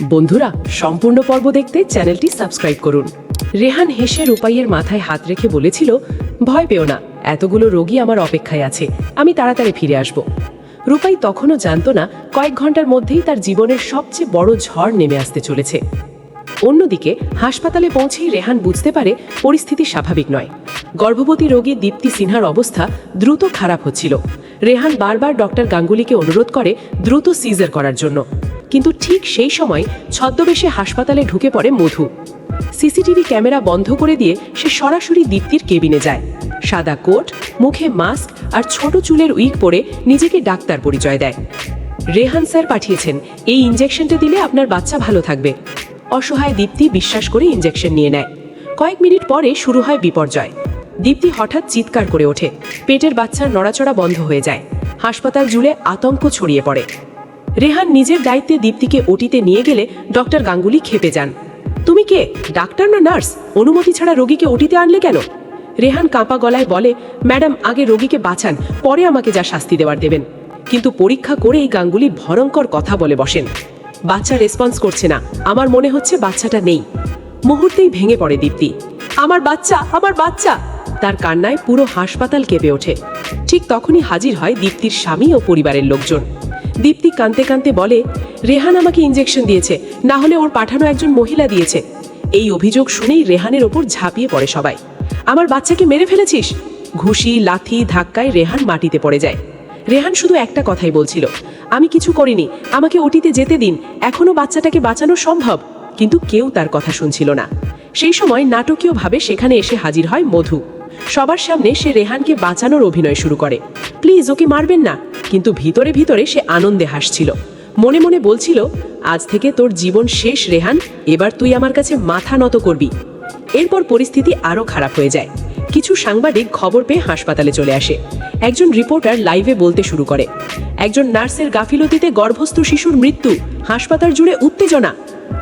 বন্ধুরা, সম্পূর্ণ পর্ব দেখতে চ্যানেলটি সাবস্ক্রাইব করুন। রেহান হেসে রূপাইয়ের মাথায় হাত রেখে বলেছিল, ভয় পেও না, এতগুলো রোগী আমার অপেক্ষায় আছে, আমি তাড়াতাড়ি ফিরে আসব। রূপাই তখনও জানতো না কয়েক ঘন্টার মধ্যেই তার জীবনের সবচেয়ে বড় ঝড় নেমে আসতে চলেছে। অন্যদিকে হাসপাতালে পৌঁছেই রেহান বুঝতে পারে পরিস্থিতি স্বাভাবিক নয়। গর্ভবতী রোগী দীপ্তি সিনহার অবস্থা দ্রুত খারাপ হচ্ছিল। রেহান বারবার ডক্টর গাঙ্গুলিকে অনুরোধ করে দ্রুত সিজার করার জন্য, কিন্তু ঠিক সেই সময় ছদ্মবেশে হাসপাতালে ঢুকে পড়ে মধু। সিসিটিভি ক্যামেরা বন্ধ করে দিয়ে সে সরাসরি দীপ্তির কেবিনে যায়। সাদা কোট, মুখে মাস্ক আর ছোট চুলের উইগ পরে নিজেকে ডাক্তার পরিচয় দেয়। রেহান স্যার পাঠিয়েছেন, এই ইঞ্জেকশনটা দিলে আপনার বাচ্চা ভালো থাকবে। অসহায় দীপ্তি বিশ্বাস করে ইঞ্জেকশন নিয়ে নেয়। কয়েক মিনিট পরে শুরু হয় বিপর্যয়। দীপ্তি হঠাৎ চিৎকার করে ওঠে, পেটের বাচ্চার নড়াচড়া বন্ধ হয়ে যায়। হাসপাতাল জুড়ে আতঙ্ক ছড়িয়ে পড়ে। রেহান নিজের দায়িত্বে দীপ্তিকে ওটিতে নিয়ে গেলে ডক্টর গাঙ্গুলি ক্ষেপে যান। তুমি কে, ডাক্তার না নার্স? অনুমতি ছাড়া রোগীকে ওটিতে আনলে কেন? রেহান কাঁপা গলায় বলে, ম্যাডাম, আগে রোগীকে বাঁচান, পরে আমাকে যা শাস্তি দেওয়ার দেবেন। কিন্তু পরীক্ষা করেই গাঙ্গুলি ভয়ঙ্কর কথা বলে বসেন। বাচ্চা রেসপন্স করছে না, আমার মনে হচ্ছে বাচ্চাটা নেই। মুহূর্তেই ভেঙে পড়ে দীপ্তি। আমার বাচ্চা, আমার বাচ্চা! তার কান্নায় পুরো হাসপাতাল কেঁপে ওঠে। ঠিক তখনই হাজির হয় দীপ্তির স্বামী ও পরিবারের লোকজন। দীপ্তি কাঁদতে কাঁদতে বলে, রেহান আমাকে ইঞ্জেকশন দিয়েছে, না হলে ওর পাঠানো একজন মহিলা দিয়েছে। এই অভিযোগ শুনেই রেহানের ওপর ঝাঁপিয়ে পড়ে সবাই। আমার বাচ্চাকে মেরে ফেলেছিস? ঘুষি, লাথি, ধাক্কায় রেহান মাটিতে পড়ে যায়। রেহান শুধু একটা কথাই বলছিল, আমি কিছু করিনি, আমাকে ওটিতে যেতে দিন, এখনো বাচ্চাটাকে বাঁচানো সম্ভব। কিন্তু কেউ তার কথা শুনছিল না। সেই সময় নাটকীয়ভাবে সেখানে এসে হাজির হয় মধু। সবার সামনে সে রেহানকে বাঁচানোর অভিনয় শুরু করে। প্লিজ, ওকে মারবেন না। কিন্তু ভিতরে ভিতরে সে আনন্দে হাসছিল। মনে মনে বলছিল, আজ থেকে তোর জীবন শেষ রেহান, এবার তুই আমার কাছে মাথা নত করবি। এরপর পরিস্থিতি আরও খারাপ হয়ে যায়। কিছু সাংবাদিক খবর পেয়ে হাসপাতালে চলে আসে। একজন রিপোর্টার লাইভে বলতে শুরু করে, একজন নার্সের গাফিলতিতে গর্ভস্থ শিশুর মৃত্যু, হাসপাতাল জুড়ে উত্তেজনা।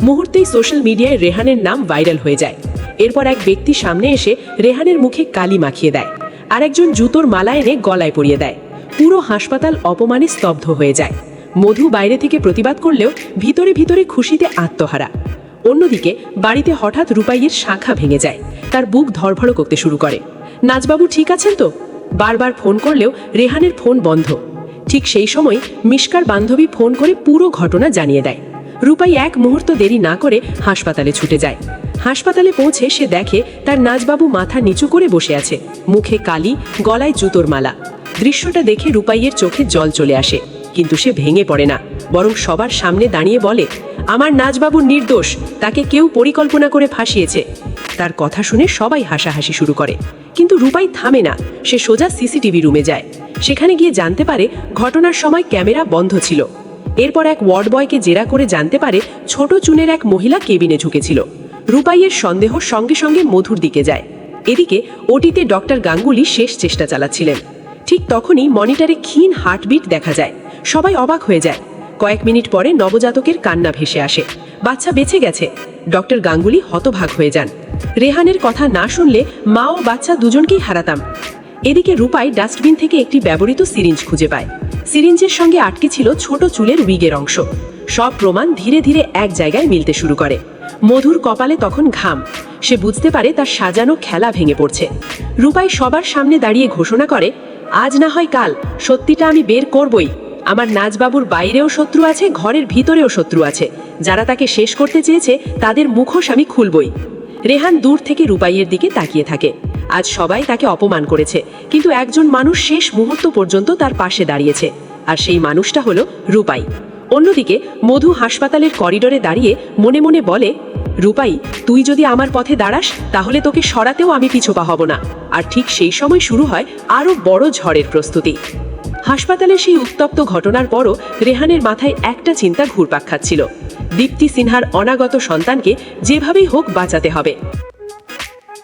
মুহূর্তেই সোশ্যাল মিডিয়ায় রেহানের নাম ভাইরাল হয়ে যায়। এরপর এক ব্যক্তি সামনে এসে রেহানের মুখে কালি মাখিয়ে দেয়, আর একজন জুতোর মালা এনে গলায় পরিয়ে দেয়। পুরো হাসপাতাল অপমানে স্তব্ধ হয়ে যায়। মধু বাইরে থেকে প্রতিবাদ করলেও ভিতরে ভিতরে খুশিতে আত্মহারা। অন্যদিকে বাড়িতে হঠাৎ রূপাইয়ের শাখা ভেঙে যায়। তার বুক ধড়ফড় করতে শুরু করে। নাজবাবু ঠিক আছেন তো? বারবার ফোন করলেও রেহানের ফোন বন্ধ। ঠিক সেই সময় মিশকার বান্ধবী ফোন করে পুরো ঘটনা জানিয়ে দেয়। রূপাই এক মুহূর্ত দেরি না করে হাসপাতালে ছুটে যায়। হাসপাতালে পৌঁছে সে দেখে তার নাজবাবু মাথা নিচু করে বসে আছে, মুখে কালি, গলায় জুতোর মালা। দৃশ্যটা দেখে রূপাইয়ের চোখে জল চলে আসে, কিন্তু সে ভেঙে পড়ে না, বরং সবার সামনে দাঁড়িয়ে বলে, আমার নাজবাবু নির্দোষ, তাকে কেউ পরিকল্পনা করে ফাঁসিয়েছে। তার কথা শুনে সবাই হাসাহাসি শুরু করে, কিন্তু রূপাই থামে না। সে সোজা সিসিটিভি রুমে যায়। সেখানে গিয়ে জানতে পারে ঘটনার সময় ক্যামেরা বন্ধ ছিল। এরপর এক ওয়ার্ড বয়কে জেরা করে জানতে পারে ছোট চুনের এক মহিলা কেবিনে ঢুকেছিল। রূপাইয়ের সন্দেহ সঙ্গে সঙ্গে মধুর দিকে যায়। এদিকে ওটিতে ডক্টর গাঙ্গুলি শেষ চেষ্টা চালাচ্ছিলেন। ঠিক তখনই মনিটরে ক্ষীণ হার্টবিট দেখা যায়। সবাই অবাক হয়ে যায়। কয়েক মিনিট পরে নবজাতকের কান্না ভেসে আসে। বাচ্চা বেঁচে গেছে। ডক্টর গাঙ্গুলি হতবাক হয়ে যান। রেহানের কথা না শুনলে মা ও বাচ্চা দুজনকেই হারাতাম। এদিকে রূপাই ডাস্টবিন থেকে একটি ব্যবহৃত সিরিঞ্জ খুঁজে পায়। সিরিঞ্জের সঙ্গে আটকে ছিল ছোট চুলের উইগের অংশ। সব প্রমাণ ধীরে ধীরে এক জায়গায় মিলতে শুরু করে। মধুর কপালে তখন ঘাম। সে বুঝতে পারে তার সাজানো খেলা ভেঙে পড়ছে। রূপাই সবার সামনে দাঁড়িয়ে ঘোষণা করে, আজ না হয় কাল সত্যিটা আমি বের করবই। আমার নাজবাবুর বাইরেও শত্রু আছে, ঘরের ভিতরেও শত্রু আছে। যারা তাকে শেষ করতে চেয়েছে তাদের মুখোশ আমি খুলবই। রেহান দূর থেকে রূপাইয়ের দিকে তাকিয়ে থাকে। আজ সবাই তাকে অপমান করেছে, কিন্তু একজন মানুষ শেষ মুহূর্ত পর্যন্ত তার পাশে দাঁড়িয়েছে, আর সেই মানুষটা হলো রূপাই। অন্যদিকে মধু হাসপাতালের করিডোরে দাঁড়িয়ে মনে মনে বলে, রূপাই, তুই যদি আমার পথে দাঁড়াস তাহলে তোকে সরাতেও আমি পিছুপা হব না। আর ঠিক সেই সময় শুরু হয় আরও বড় ঝড়ের প্রস্তুতি। হাসপাতালের সেই উত্তপ্ত ঘটনার পরও রেহানের মাথায় একটা চিন্তা ঘুরপাক খাচ্ছিল, দীপ্তি সিনহার অনাগত সন্তানকে যেভাবেই হোক বাঁচাতে হবে।